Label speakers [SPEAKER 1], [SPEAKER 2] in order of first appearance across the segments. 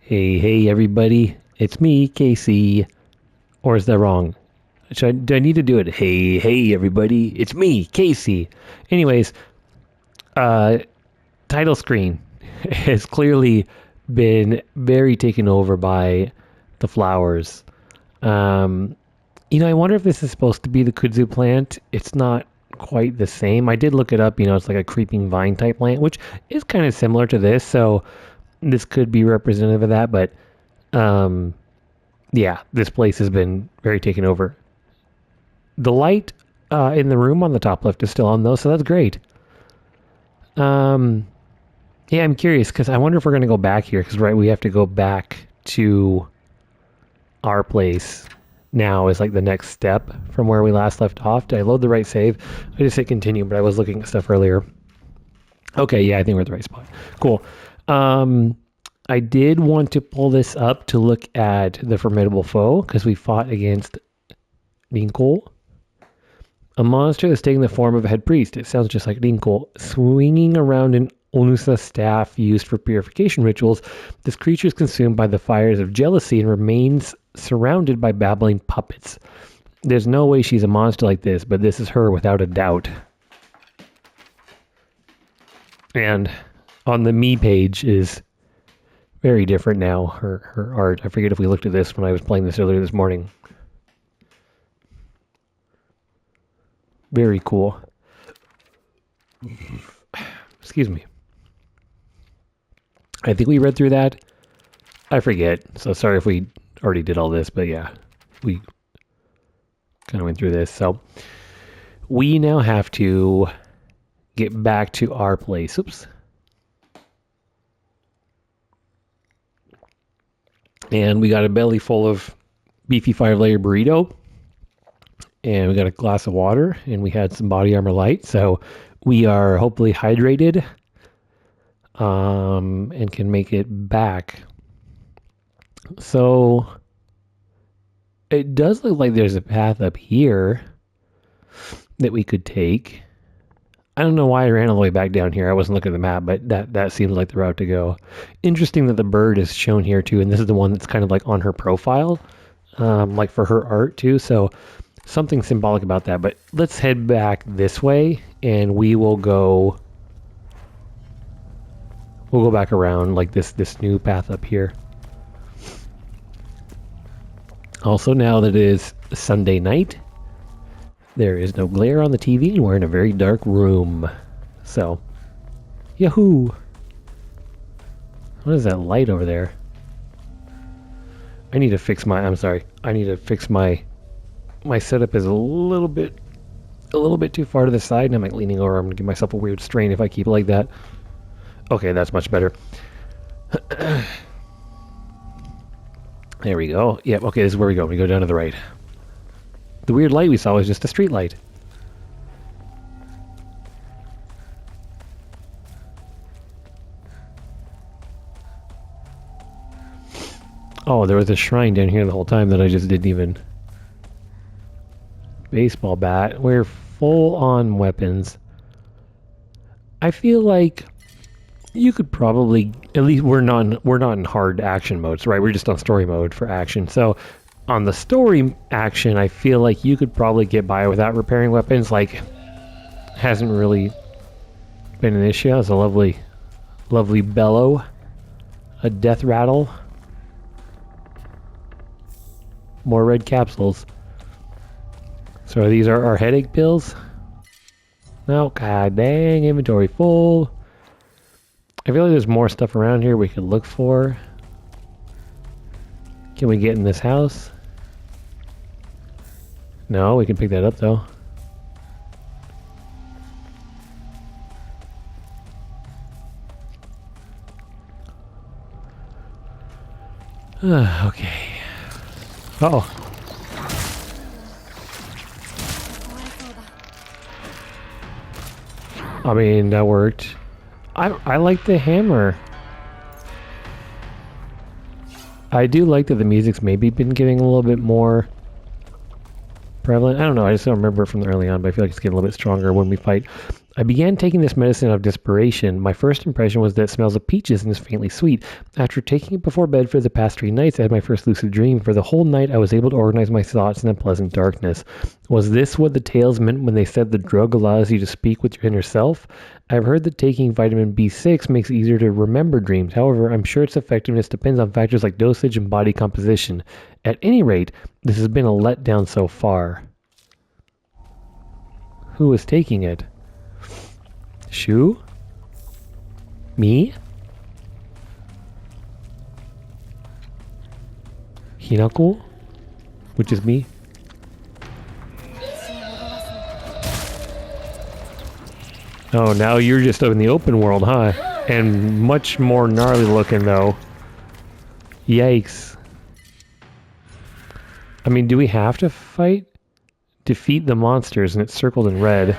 [SPEAKER 1] Hey, everybody. It's me, Casey. Or is that wrong? Do I need to do it? Hey, everybody. It's me, Casey. Anyways, title screen has clearly been very taken over by the flowers. I wonder if this is supposed to be the kudzu plant. It's not quite the same. I did look it up. It's like a creeping vine type plant, which is kind of similar to this. So this could be representative of that. But yeah, this place has been very taken over. The light in the room on the top left is still on though, so that's great. Yeah, I'm curious because I wonder if we're going to go back here because we have to go back to our place now is like the next step from where we last left off. Did I load the right save? I just hit continue, but I was looking at stuff earlier. Okay, yeah, I think we're at the right spot. Cool. I did want to pull this up to look at the formidable foe because we fought against Dinkle, a monster that's taking the form of a head priest. It sounds just like Dinkle, swinging around an Onusa staff used for purification rituals. This creature is consumed by the fires of jealousy and remains surrounded by babbling puppets. There's no way she's a monster like this, but this is her without a doubt. And on the me page is very different now, her art. I forget if we looked at this when I was playing this earlier this morning. Very cool. Excuse me. I think we read through that. I forget. So sorry if we already did all this, but yeah, we kind of went through this. So we now have to get back to our place. Oops. And we got a belly full of beefy 5-layer burrito. And we got a glass of water. And we had some body armor light. So we are hopefully hydrated. And can make it back. So it does look like there's a path up here that we could take. I don't know why I ran all the way back down here. I wasn't looking at the map, but that seems like the route to go. Interesting that the bird is shown here too, and this is the one that's kind of like on her profile, like for her art too. So something symbolic about that. But let's head back this way, and we will go. We'll go back around like this new path up here. Also, now that it is Sunday night, there is no glare on the TV, and we're in a very dark room. So, yahoo! What is that light over there? I need to fix my. I'm sorry. I need to fix my setup is a little bit too far to the side, and I'm like leaning over. I'm gonna give myself a weird strain if I keep it like that. Okay, that's much better. There we go. Yep, okay, this is where we go. We go down to the right. The weird light we saw was just a street light. Oh, there was a shrine down here the whole time that I just didn't even... Baseball bat. We're full on weapons. I feel like you could probably... At least we're not in hard action modes, right? We're just on story mode for action. So on the story action, I feel like you could probably get by without repairing weapons. Like, hasn't really been an issue. That's a lovely bellow. A death rattle. More red capsules. So these are our headache pills. Oh, god dang, inventory full. I feel like there's more stuff around here we could look for. Can we get in this house? No, we can pick that up though. Okay. Uh-oh. I mean, that worked. I like the hammer. I do like that the music's maybe been getting a little bit more prevalent. I don't know, I just don't remember it from early on, but I feel like it's getting a little bit stronger when we fight. I began taking this medicine out of desperation. My first impression was that it smells of peaches and is faintly sweet. After taking it before bed for the past 3 nights, I had my first lucid dream. For the whole night, I was able to organize my thoughts in a pleasant darkness. Was this what the tales meant when they said the drug allows you to speak with your inner self? I've heard that taking vitamin B6 makes it easier to remember dreams. However, I'm sure its effectiveness depends on factors like dosage and body composition. At any rate, this has been a letdown so far. Who is taking it? Shu? Me? Hinako? Which is me? Oh, now you're just in the open world, huh? And much more gnarly looking, though. Yikes. I mean, do we have to fight? Defeat the monsters, and it's circled in red.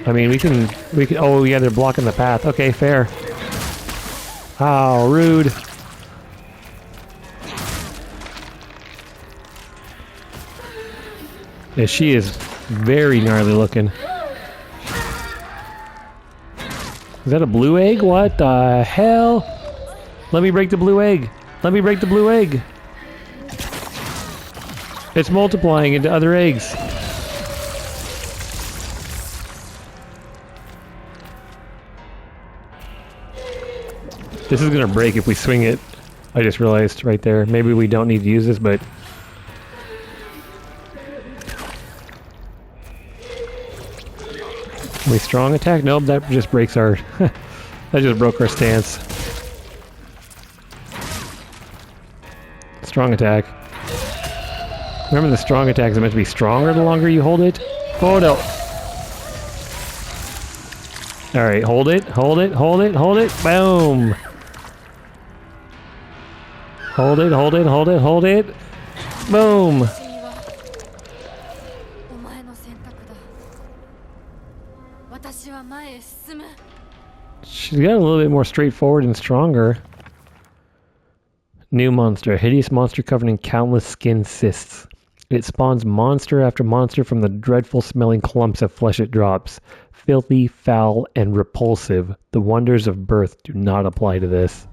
[SPEAKER 1] I mean, we can, oh yeah, they're blocking the path. Okay, fair. How rude. Yeah, she is very gnarly looking. Is that a blue egg? What the hell? Let me break the blue egg. Let me break the blue egg. It's multiplying into other eggs. This is gonna break if we swing it. I just realized right there. Maybe we don't need to use this, but... Can we strong attack? Nope, that just breaks our... that just broke our stance. Strong attack. Remember, the strong attacks are meant to be stronger the longer you hold it? Oh no! Alright, hold it, hold it, hold it, hold it, boom! Hold it, hold it, hold it, hold it, boom! She's got a little bit more straightforward and stronger. New monster. A hideous monster covered in countless skin cysts. It spawns monster after monster from the dreadful smelling clumps of flesh it drops. Filthy, foul, and repulsive. The wonders of birth do not apply to this.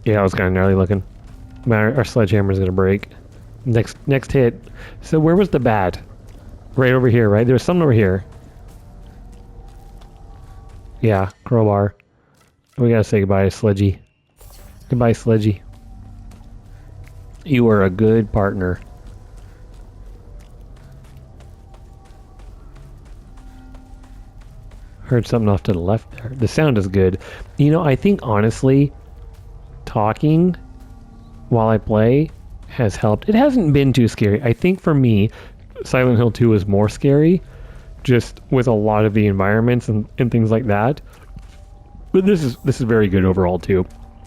[SPEAKER 1] Yeah, that was kind of gnarly looking. Our sledgehammer's gonna break. Next hit. So where was the bat? Right over here, right? There was something over here. Yeah, crowbar. We gotta say goodbye to Sledgy. Goodbye, Sledgy. You were a good partner. Heard something off to the left there. The sound is good. You know, I think honestly, talking while I play has helped. It hasn't been too scary. I think for me, Silent Hill 2 is more scary, just with a lot of the environments and things like that. But this is very good overall too.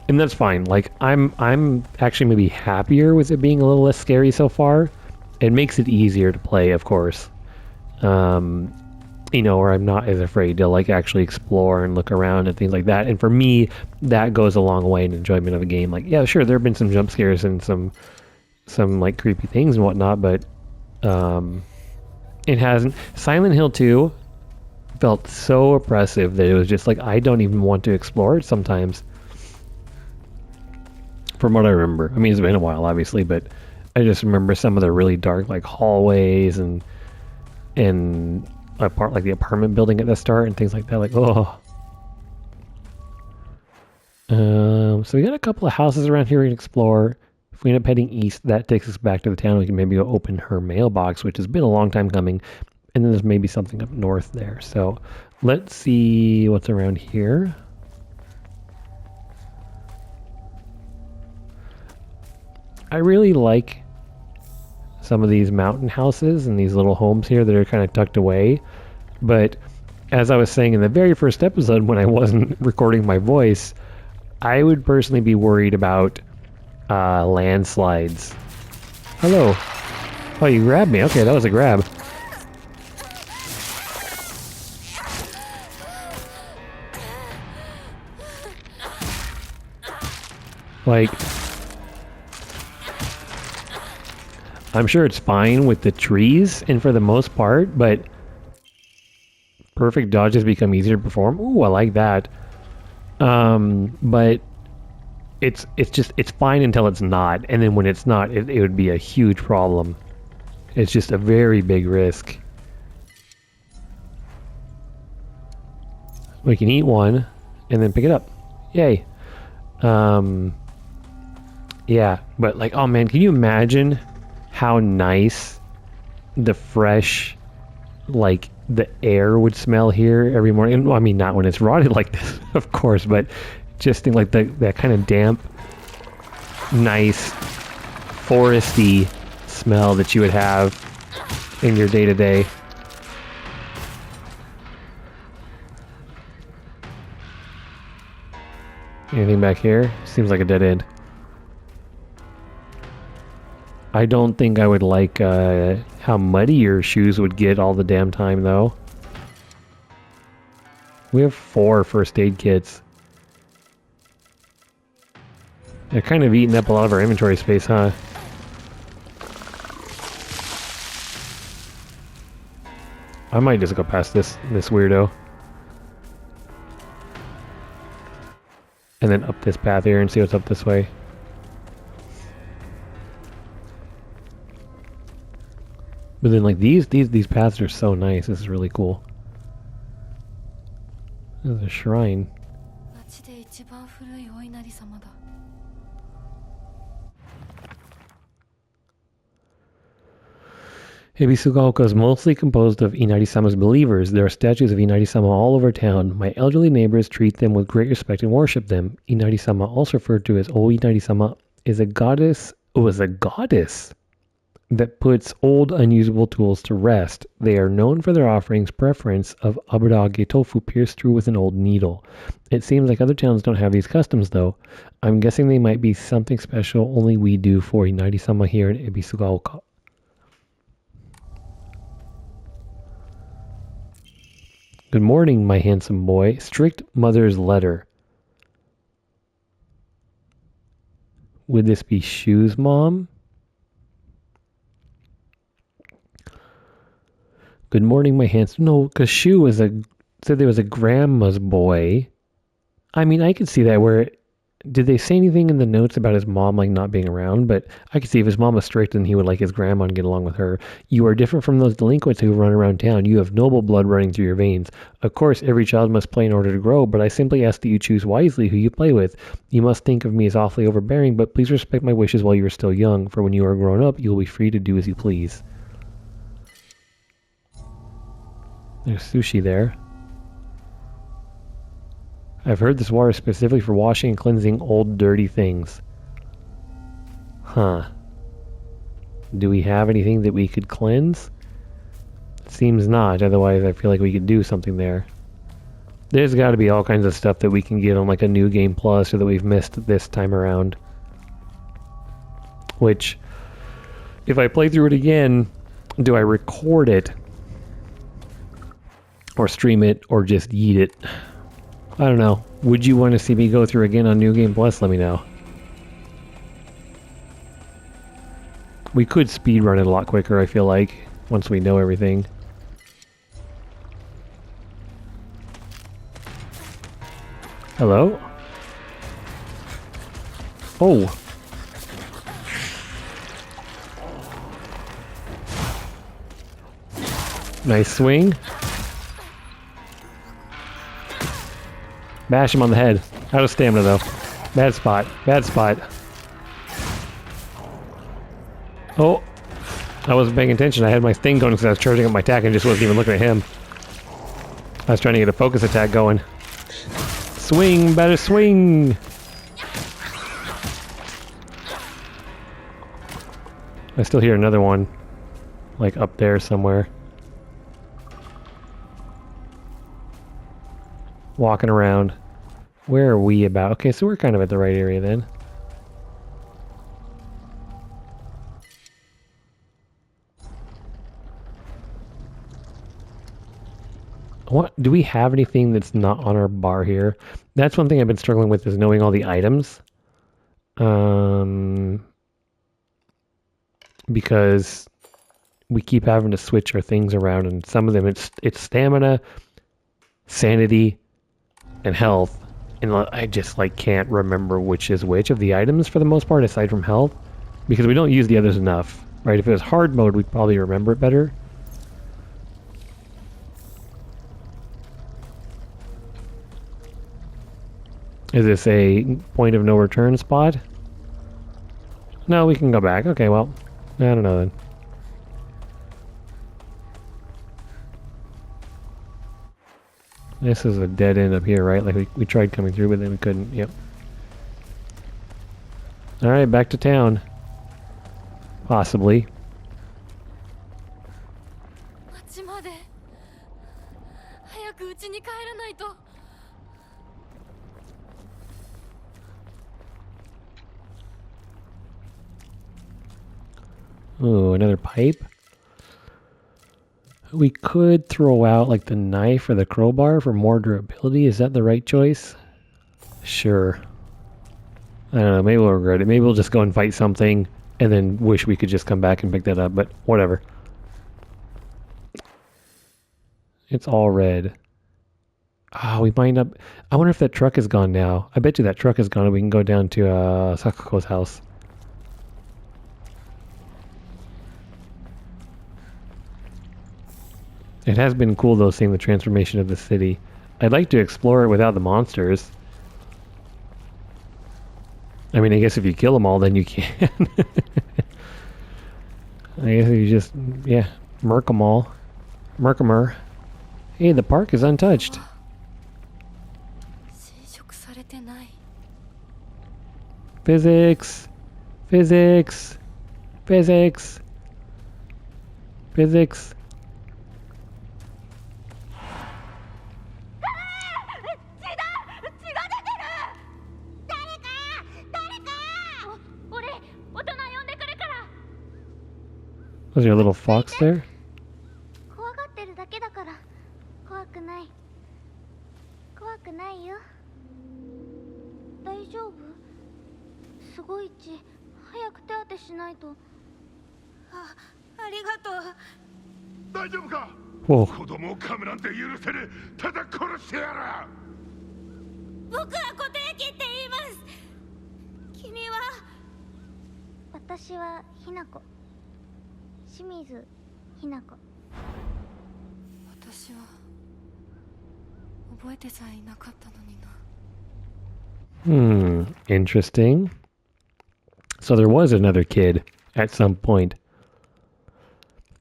[SPEAKER 1] And that's fine. Like I'm actually maybe happier with it being a little less scary so far. It makes it easier to play, of course. You know, or I'm not as afraid to like actually explore and look around and things like that. And for me, that goes a long way in enjoyment of a game. Like, yeah, sure, there have been some jump scares and some like creepy things and whatnot, but it hasn't. Silent Hill 2 felt so oppressive that it was just like I don't even want to explore it sometimes. From what I remember. I mean, it's been a while, obviously, but I just remember some of the really dark like hallways and a part like the apartment building at the start and things like that. Like, oh. So we got a couple of houses around here we can explore. If we end up heading east, that takes us back to the town. We can maybe go open her mailbox, which has been a long time coming. And then there's maybe something up north there. So let's see what's around here. I really like some of these mountain houses and these little homes here that are kind of tucked away. But as I was saying in the very first episode when I wasn't recording my voice, I would personally be worried about landslides. Hello. Oh, you grabbed me. Okay, that was a grab. Like, I'm sure it's fine with the trees and for the most part, but perfect dodges become easier to perform. Ooh, I like that. But it's fine until it's not, and then when it's not, it would be a huge problem. It's just a very big risk. We can eat one and then pick it up. Yay. Yeah, but like, oh man, can you imagine how nice the fresh, like, the air would smell here every morning? Well, I mean, not when it's rotted like this, of course, but just think like that kind of damp, nice, foresty smell that you would have in your day-to-day. Anything back here? Seems like a dead end. I don't think I would like how muddy your shoes would get all the damn time, though. We have 4 first aid kits. They're kind of eating up a lot of our inventory space, huh? I might just go past this weirdo. And then up this path here and see what's up this way. But then like these paths are so nice. This is really cool. There's a shrine. Ebisugaoka is mostly composed of Inari-sama's believers. There are statues of Inari-sama all over town. My elderly neighbors treat them with great respect and worship them. Inari-sama, also referred to as O Inari-sama, is a goddess that puts old unusable tools to rest. They are known for their offerings preference of aburage tofu pierced through with an old needle. It seems like other towns don't have these customs though. I'm guessing they might be something special only we do for Inari-sama here in Ebisugaoka. Good morning, my handsome boy. Strict mother's letter. Would this be Shu's mom? Good morning, my handsome... No, because Shu said there was a grandma's boy. I mean, I could see that where... Did they say anything in the notes about his mom like not being around? But I could see if his mom was strict and he would like his grandma and get along with her. You are different from those delinquents who run around town. You have noble blood running through your veins. Of course, every child must play in order to grow, but I simply ask that you choose wisely who you play with. You must think of me as awfully overbearing, but please respect my wishes while you are still young, for when you are grown up, you will be free to do as you please. There's sushi there. I've heard this water is specifically for washing and cleansing old dirty things. Huh. Do we have anything that we could cleanse? Seems not, otherwise I feel like we could do something there. There's got to be all kinds of stuff that we can get on like a new game plus or that we've missed this time around. Which, if I play through it again, do I record it? Or stream it, or just yeet it? I don't know. Would you want to see me go through again on New Game Plus? Let me know. We could speedrun it a lot quicker, I feel like, once we know everything. Hello? Oh! Nice swing. Bash him on the head. Out of stamina though. Bad spot. Bad spot. Oh! I wasn't paying attention. I had my thing going because I was charging up my attack and just wasn't even looking at him. I was trying to get a focus attack going. Swing! Better swing! I still hear another one. Like up there somewhere. Walking around. Where are we about? Okay, so we're kind of at the right area then. What do we have anything that's not on our bar here? That's one thing I've been struggling with is knowing all the items. because we keep having to switch our things around, and some of them it's stamina, sanity, and health. And I just like can't remember which is which of the items for the most part, aside from health, because we don't use the others enough, right? If it was hard mode, we'd probably remember it better. Is this a point of no return spot? No, we can go back. Okay, well, I don't know then. This is a dead end up here, right? Like we tried coming through, but then we couldn't. Yep. Alright, back to town. Possibly. Ooh, another pipe. We could throw out like the knife or the crowbar for more durability. Is that the right choice? Sure. I don't know, maybe we'll regret it. Maybe we'll just go and fight something and then wish we could just come back and pick that up, but whatever. It's all red. Oh, we might up. I wonder if that truck is gone now. I bet you that truck is gone and we can go down to Sakako's house. It has been cool though, seeing the transformation of the city. I'd like to explore it without the monsters. I mean, I guess if you kill them all, then you can. I guess if you just, yeah, murk them all. Murkamer. Hey, the park is untouched. Physics. Physics. Physics. Physics. Was there a little fox there? Whoa. Interesting. So there was another kid at some point.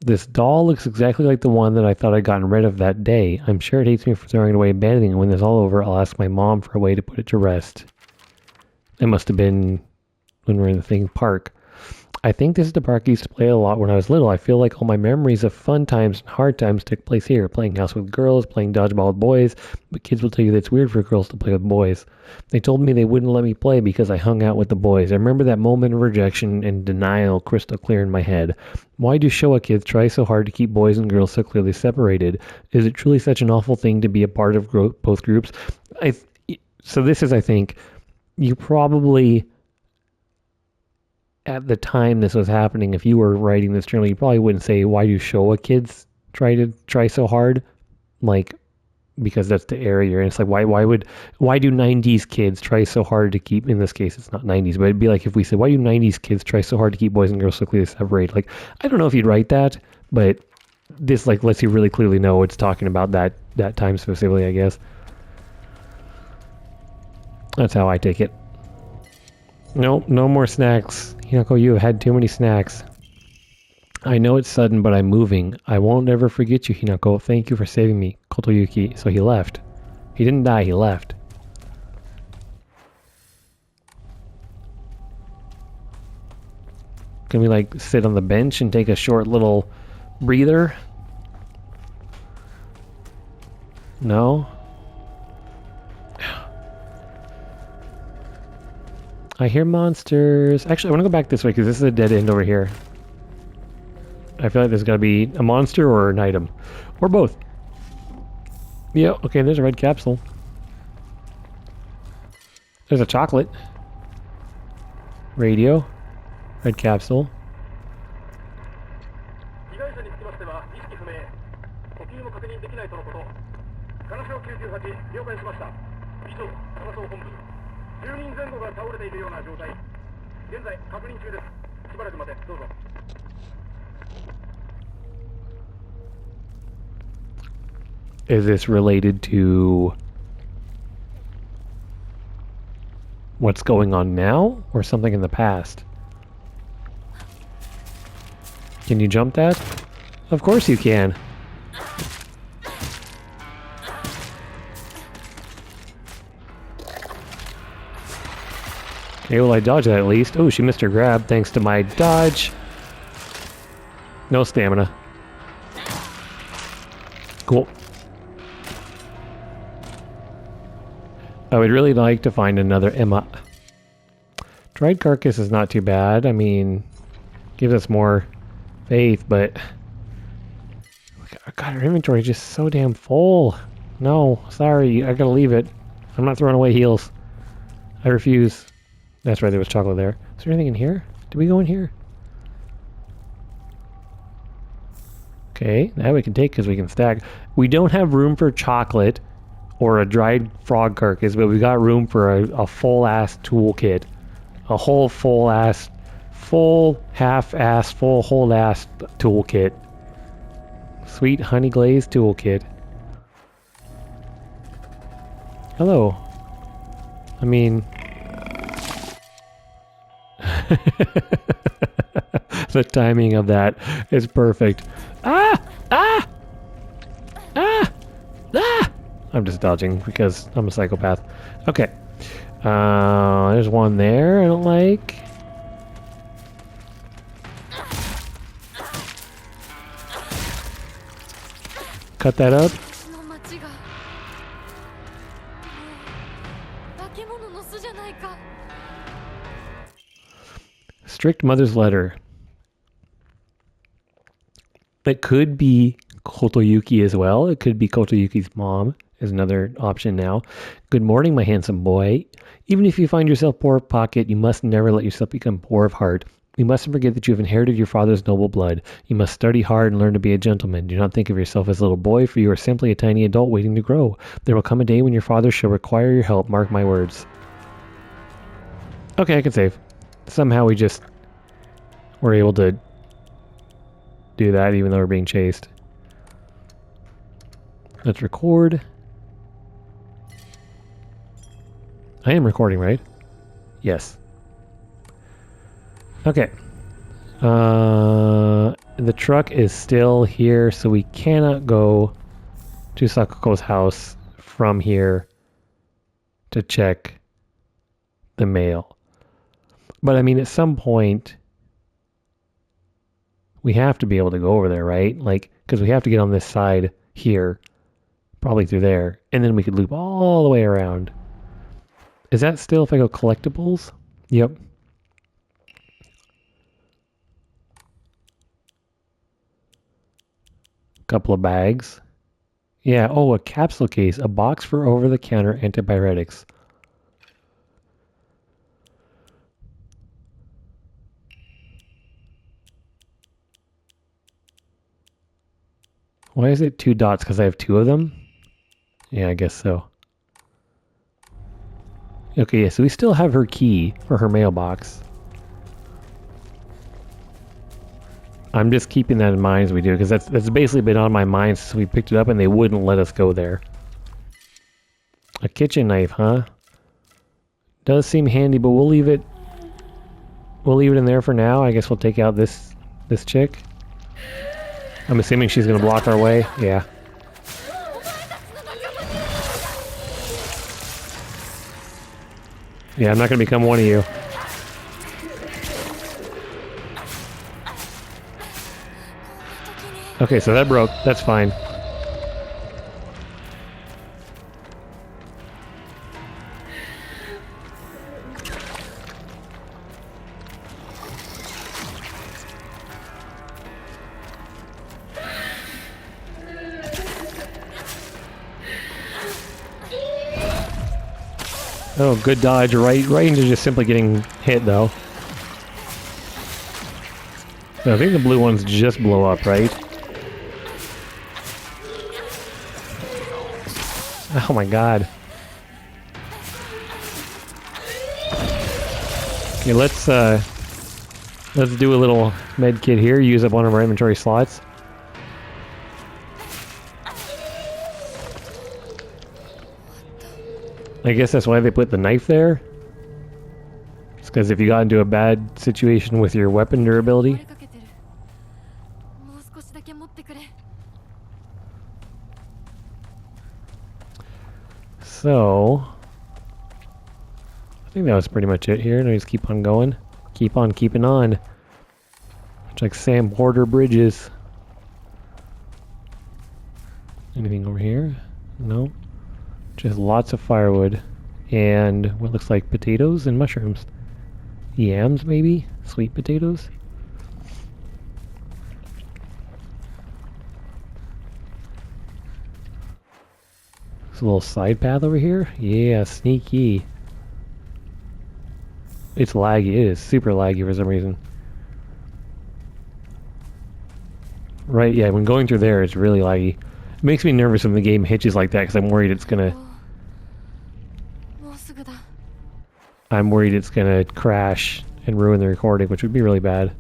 [SPEAKER 1] This doll looks exactly like the one that I thought I'd gotten rid of that day. I'm sure it hates me for throwing it away and abandoning it. When this is all over, I'll ask my mom for a way to put it to rest. It must have been when we were in the theme park. I think this is the park I used to play a lot when I was little. I feel like all my memories of fun times and hard times took place here. Playing house with girls, playing dodgeball with boys. But kids will tell you that it's weird for girls to play with boys. They told me they wouldn't let me play because I hung out with the boys. I remember that moment of rejection and denial crystal clear in my head. Why do Showa kids try so hard to keep boys and girls so clearly separated? Is it truly such an awful thing to be a part of both groups? So this is, I think, you probably... At the time this was happening, if you were writing this journal, you probably wouldn't say, why do Showa kids try so hard? Like, because that's the era you're in. It's like, why do 90s kids try so hard to keep, in this case, it's not 90s, but it'd be like if we said, why do 90s kids try so hard to keep boys and girls so clearly separated? Like, I don't know if you'd write that, but this, like, lets you really clearly know it's talking about that time specifically, I guess. That's how I take it. Nope, no more snacks. Hinako, you have had too many snacks. I know it's sudden, but I'm moving. I won't ever forget you, Hinako. Thank you for saving me. Kotoyuki. So he left. He didn't die, he left. Can we, like, sit on the bench and take a short little breather? No? I hear monsters. Actually, I want to go back this way because this is a dead end over here. I feel like there's got to be a monster or an item. Or both. Yeah, okay, there's a red capsule. There's a chocolate. Radio. Red capsule. Is this related to what's going on now or something in the past? Can you jump that? Of course you can. Okay, well I dodged that at least. Oh, she missed her grab thanks to my dodge. No stamina. Cool. I would really like to find another Emma. Dried carcass is not too bad. I mean, gives us more faith, but God, our inventory is just so damn full. No, sorry, I gotta leave it. I'm not throwing away heals. I refuse. That's right, there was chocolate there. Is there anything in here? Did we go in here? Okay, that we can take because we can stack. We don't have room for chocolate or a dried frog carcass, but we got room for a full-ass toolkit. A whole full-ass, full half-ass, full whole-ass toolkit. Sweet honey glazed toolkit. Hello. I mean... the timing of that is perfect. Ah! Ah! Ah! Ah! I'm just dodging because I'm a psychopath. Okay. There's one there I don't like. Cut that up. Strict mother's letter. It could be Kotoyuki as well. It could be Kotoyuki's mom is another option now. Good morning, my handsome boy. Even if you find yourself poor of pocket, you must never let yourself become poor of heart. You mustn't forget that you have inherited your father's noble blood. You must study hard and learn to be a gentleman. Do not think of yourself as a little boy, for you are simply a tiny adult waiting to grow. There will come a day when your father shall require your help. Mark my words. Okay, I can save. Somehow we just were able to do that even though we're being chased. Let's record. I am recording, right? Yes. Okay. The truck is still here, so we cannot go to Sakuko's house from here to check the mail. But I mean, at some point, we have to be able to go over there, right? Like, because we have to get on this side here, probably through there, and then we could loop all the way around. Is that still if I go collectibles? Yep. Couple of bags. Yeah, oh, a capsule case. A box for over-the-counter antibiotics. Why is it 2 dots? Because I have 2 of them? Yeah, I guess so. Okay, yeah, so we still have her key for her mailbox. I'm just keeping that in mind as we do, because that's basically been on my mind since we picked it up and they wouldn't let us go there. A kitchen knife, huh? Does seem handy, but we'll leave it in there for now. I guess we'll take out this chick. I'm assuming she's gonna block our way. Yeah. Yeah, I'm not gonna become one of you. Okay, so that broke. That's fine. Oh, good dodge. Right into just simply getting hit, though. So I think the blue ones just blow up, right? Oh my god. Okay, let's do a little med kit here. Use up one of our inventory slots. I guess that's why they put the knife there. It's because if you got into a bad situation with your weapon durability. So, I think that was pretty much it here. Now just keep on going. Keep on keeping on. It's like Sam Porter Bridges. Anything over here? No. Just lots of firewood. And what looks like potatoes and mushrooms. Yams, maybe? Sweet potatoes? There's a little side path over here. Yeah, sneaky. It's laggy. It is super laggy for some reason. Right, yeah, when going through there, it's really laggy. It makes me nervous when the game hitches like that because I'm worried it's gonna... I'm worried it's gonna crash and ruin the recording, which would be really bad.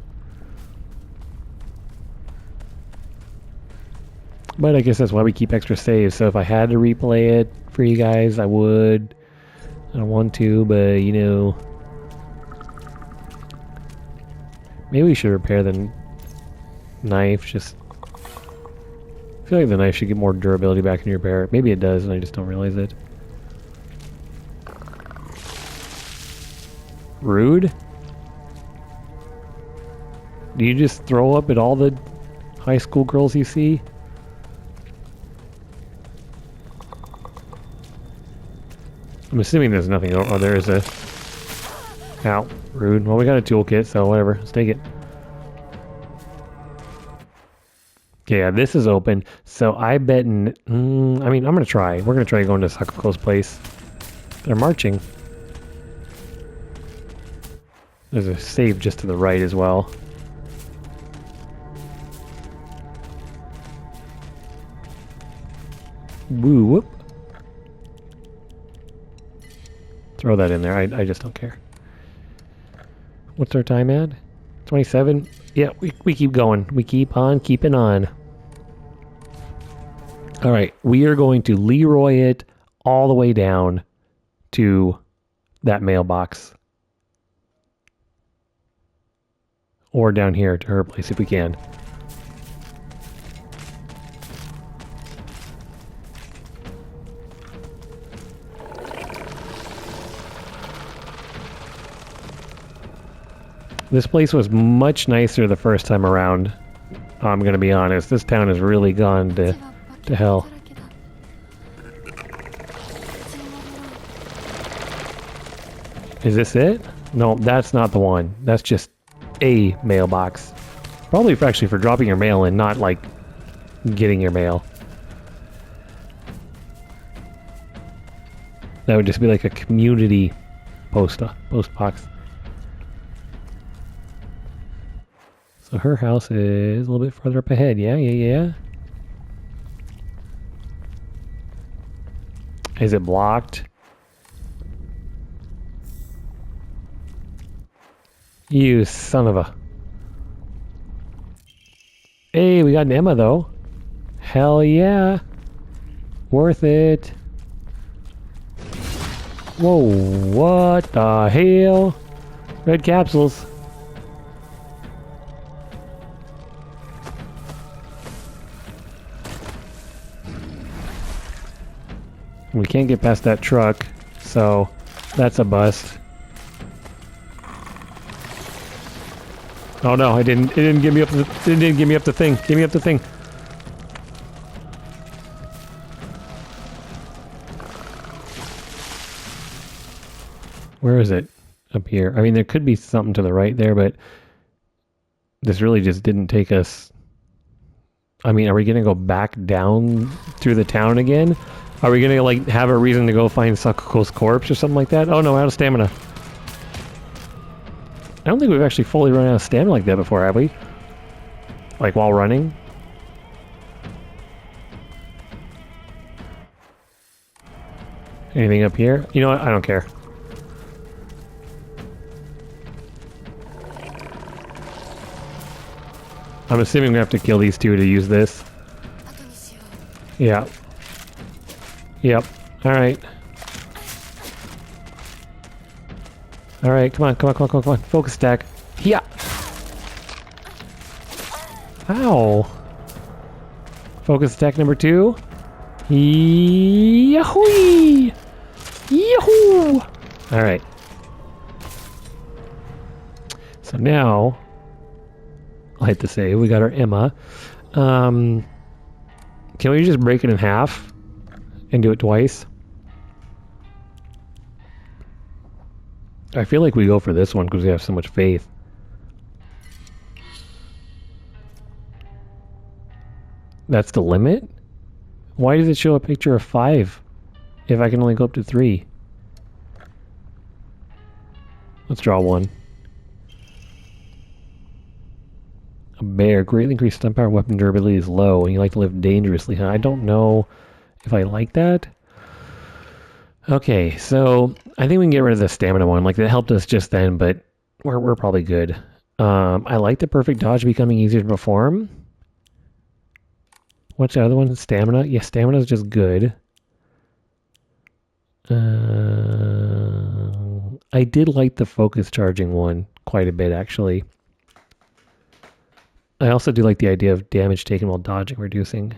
[SPEAKER 1] But I guess that's why we keep extra saves, so if I had to replay it for you guys, I would. I don't want to, but you know... Maybe we should repair the knife, just... I feel like the knife should get more durability back in your repair. Maybe it does, and I just don't realize it. Rude? Do you just throw up at all the high school girls you see? I'm assuming there's nothing. Oh, there is a... Ow. Rude. Well, we got a toolkit, so whatever. Let's take it. Okay, yeah, this is open. So I bet... I mean, I'm going to try. We're going to try going to Sakuko's place. They're marching. There's a save just to the right as well. Woo, whoop. Throw that in there. I just don't care. What's our time at? 27? Yeah, we keep going. We keep on keeping on. Alright, we are going to Leroy it all the way down to that mailbox. Or down here to her place if we can. This place was much nicer the first time around. I'm gonna be honest. This town has really gone to hell. Is this it? No, that's not the one. That's just a mailbox. Probably actually for dropping your mail and not like getting your mail. That would just be like a community post box. So her house is a little bit further up ahead. Yeah. Is it blocked? You son of a... Hey, we got an Emma though. Hell yeah. Worth it. Whoa, what the hell? Red capsules. We can't get past that truck, so that's a bust. Oh no, it didn't give me up the thing. Give me up the thing. Where is it? Up here. I mean, there could be something to the right there, but this really just didn't take us... I mean, are we going to go back down through the town again? Are we going to, like, have a reason to go find Sakuko's corpse or something like that? Oh no, out of stamina. I don't think we've actually fully run out of stamina like that before, have we? Like, while running? Anything up here? You know what? I don't care. I'm assuming we have to kill these two to use this. Yeah. Yep. Alright. Alright, come on, come on, come on, come on, come on. Focus stack. Yeah. Ow. Focus stack number 2. Yahoo! Yahoo! Alright. So now, I'll hit the save. We got our Emma. Can we just break it in half and do it twice? I feel like we go for this one because we have so much faith. That's the limit? Why does it show a picture of 5 if I can only go up to 3? Let's draw one. A bear. Greatly increased stun power, weapon durability is low, and you like to live dangerously. I don't know if I like that. Okay, so I think we can get rid of the stamina one. Like, that helped us just then, but we're probably good. I like the perfect dodge becoming easier to perform. What's the other one? Stamina? Yeah, stamina is just good. I did like the focus charging one quite a bit, actually. I also do like the idea of damage taken while dodging reducing.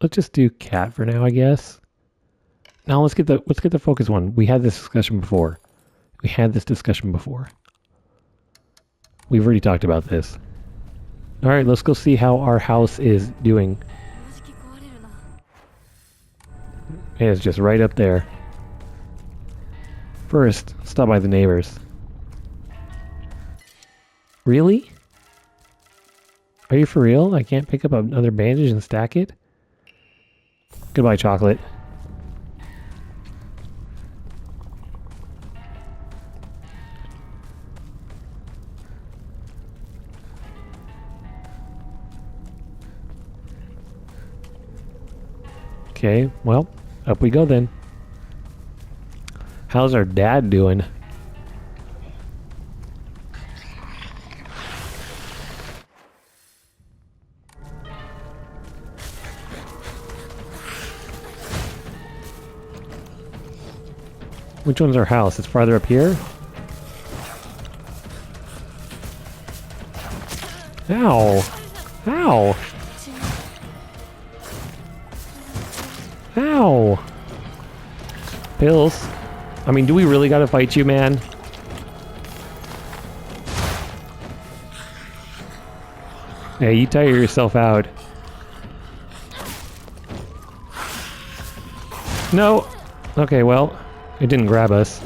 [SPEAKER 1] Let's just do cat for now, I guess. Now let's get the focus one. We had this discussion before. We've already talked about this. All right, let's go see how our house is doing. It's just right up there. First, stop by the neighbors. Really? Are you for real? I can't pick up another bandage and stack it? Goodbye, chocolate. Okay, well, up we go then. How's our dad doing? Which one's our house? It's farther up here? Ow! Ow! Ow! Pills. I mean, do we really gotta fight you, man? Yeah, you tire yourself out. No! Okay, well, it didn't grab us.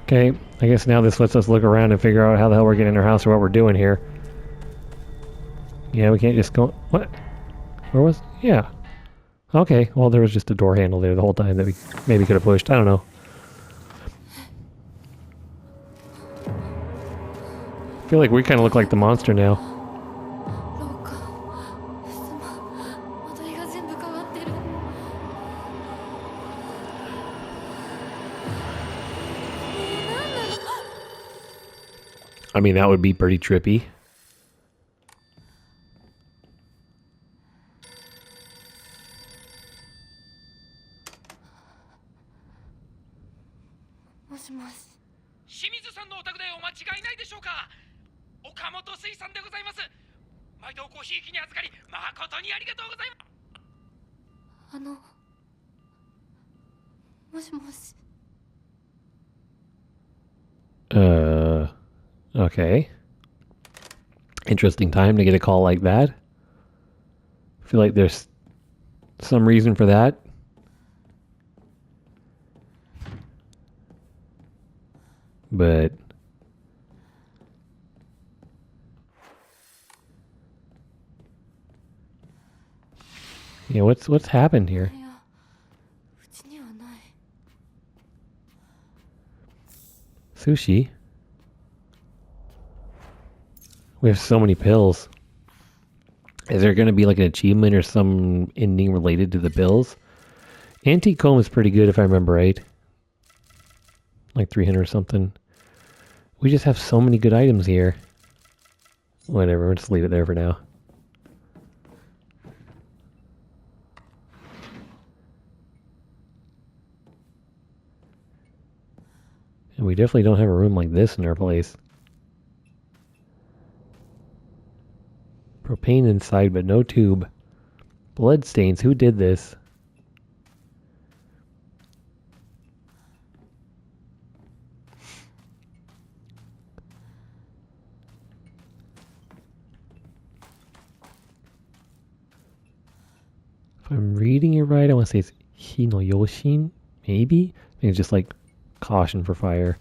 [SPEAKER 1] Okay, I guess now this lets us look around and figure out how the hell we're getting in our house or what we're doing here. Yeah, we can't just go... What? Where was... Yeah. Okay, well there was just a door handle there the whole time that we maybe could have pushed. I don't know. I feel like we kind of look like the monster now. I mean, that would be pretty trippy. Okay. Interesting time to get a call like that. I feel like there's some reason for that. But... Yeah, what's happened here? Sushi? We have so many pills. Is there going to be like an achievement or some ending related to the pills? Antique comb is pretty good if I remember right. Like 300 or something. We just have so many good items here. Whatever, we'll just leave it there for now. And we definitely don't have a room like this in our place. Propane inside, but no tube. Blood stains. Who did this? If I'm reading it right, I want to say it's Hinoyoshin? Maybe? I think it's just like caution for fire.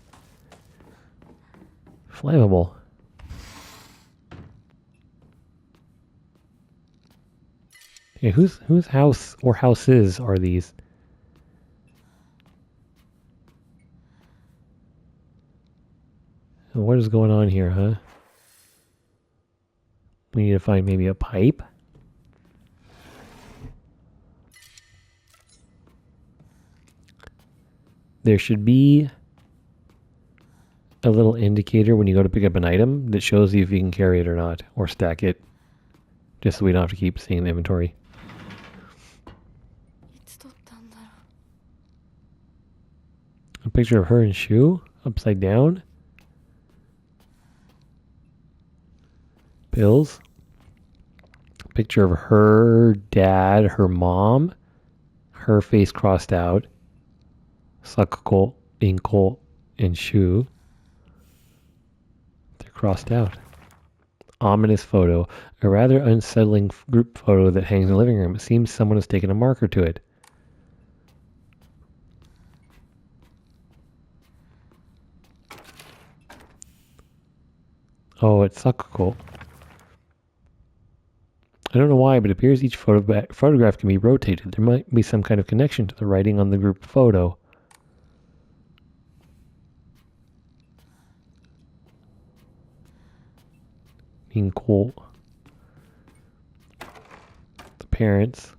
[SPEAKER 1] Flammable. Okay, whose house or houses are these? And what is going on here, huh? We need to find maybe a pipe. There should be a little indicator when you go to pick up an item that shows you if you can carry it or not, or stack it, just so we don't have to keep seeing the inventory. A picture of her and Shu, upside down. Pills. A picture of her dad, her mom, her face crossed out. Sakuko, Inko, and Shu. They're crossed out. Ominous photo. A rather unsettling group photo that hangs in the living room. It seems someone has taken a marker to it. Oh, it's Sakuko. I don't know why, but it appears each photograph can be rotated. There might be some kind of connection to the writing on the group photo. Being cool. The parents.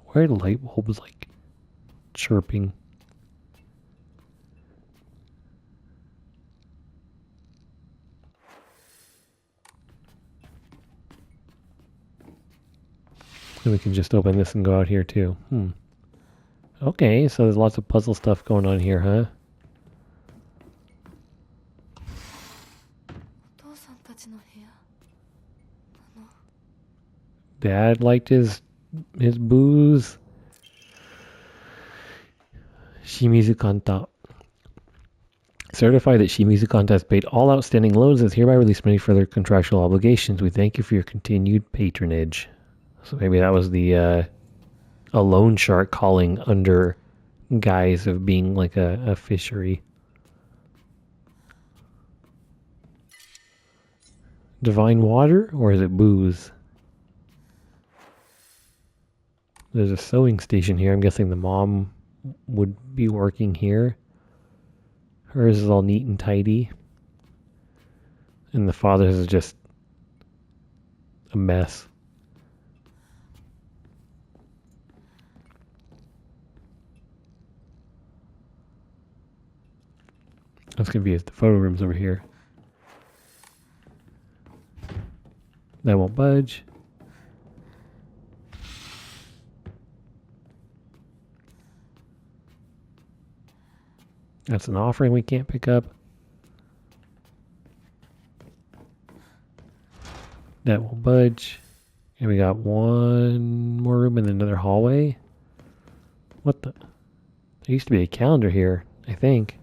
[SPEAKER 1] Why are the light bulbs like chirping? And we can just open this and go out here too. Okay, so there's lots of puzzle stuff going on here, huh? Dad liked his booze. Shimizu Kanta. Certify that Shimizu Kanta has paid all outstanding loans and has hereby released many further contractual obligations. We thank you for your continued patronage. So maybe that was the a loan shark calling under guise of being like a fishery. Divine water, or is it booze? There's a sewing station here. I'm guessing the mom would be working here. Hers is all neat and tidy. And the father's is just a mess. That's confused. The photo room's over here. That won't budge. That's an offering we can't pick up. That won't budge. And we got one more room in another hallway. What the? There used to be a calendar here, I think.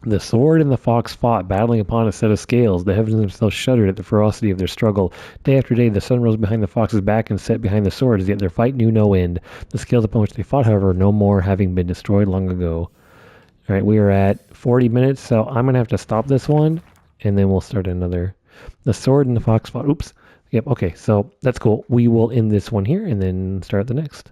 [SPEAKER 1] The sword and the fox fought, battling upon a set of scales. The heavens themselves shuddered at the ferocity of their struggle. Day after day, the sun rose behind the fox's back and set behind the swords, yet their fight knew no end. The scales upon which they fought, however, no more, having been destroyed long ago. All right, we are at 40 minutes, so I'm going to have to stop this one, and then we'll start another. The sword and the fox fought. Oops. Yep, okay, so that's cool. We will end this one here and then start the next.